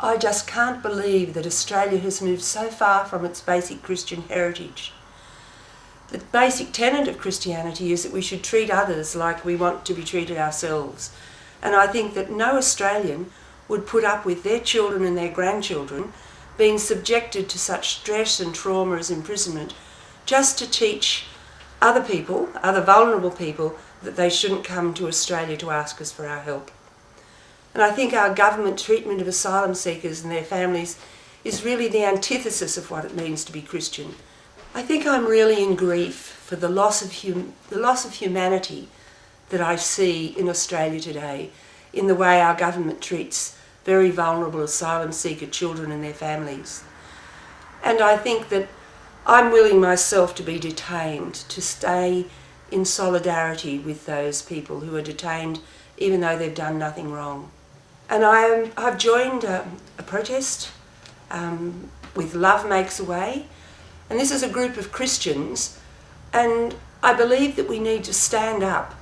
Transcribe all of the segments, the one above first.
I just can't believe that Australia has moved so far from its basic Christian heritage. The basic tenet of Christianity is that we should treat others like we want to be treated ourselves. And I think that no Australian would put up with their children and their grandchildren being subjected to such stress and trauma as imprisonment just to teach other people, other vulnerable people, that they shouldn't come to Australia to ask us for our help. And I think our government treatment of asylum seekers and their families is really the antithesis of what it means to be Christian. I think I'm really in grief for the loss of humanity that I see in Australia today, in the way our government treats very vulnerable asylum seeker children and their families. And I think that I'm willing myself to be detained, to stay in solidarity with those people who are detained even though they've done nothing wrong. And I've joined a protest with Love Makes a Way, and this is a group of Christians, and I believe that we need to stand up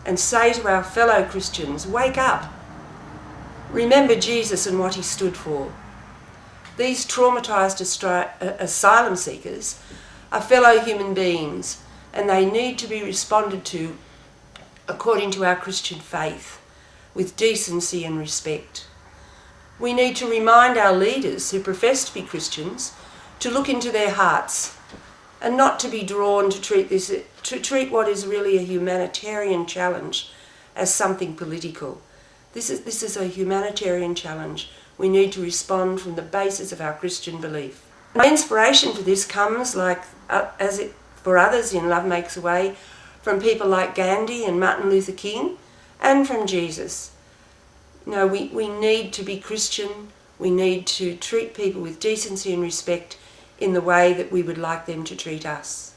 and say to our fellow Christians, wake up, remember Jesus and what he stood for. These traumatised asylum seekers are fellow human beings, and they need to be responded to according to our Christian faith, with decency and respect. We need to remind our leaders who profess to be Christians to look into their hearts and not to be drawn to treat what is really a humanitarian challenge as something political. This is a humanitarian challenge. We need to respond from the basis of our Christian belief. My inspiration for this comes, for others in Love Makes a Way, from people like Gandhi and Martin Luther King, and from Jesus. No, we need to be Christian. We need to treat people with decency and respect in the way that we would like them to treat us.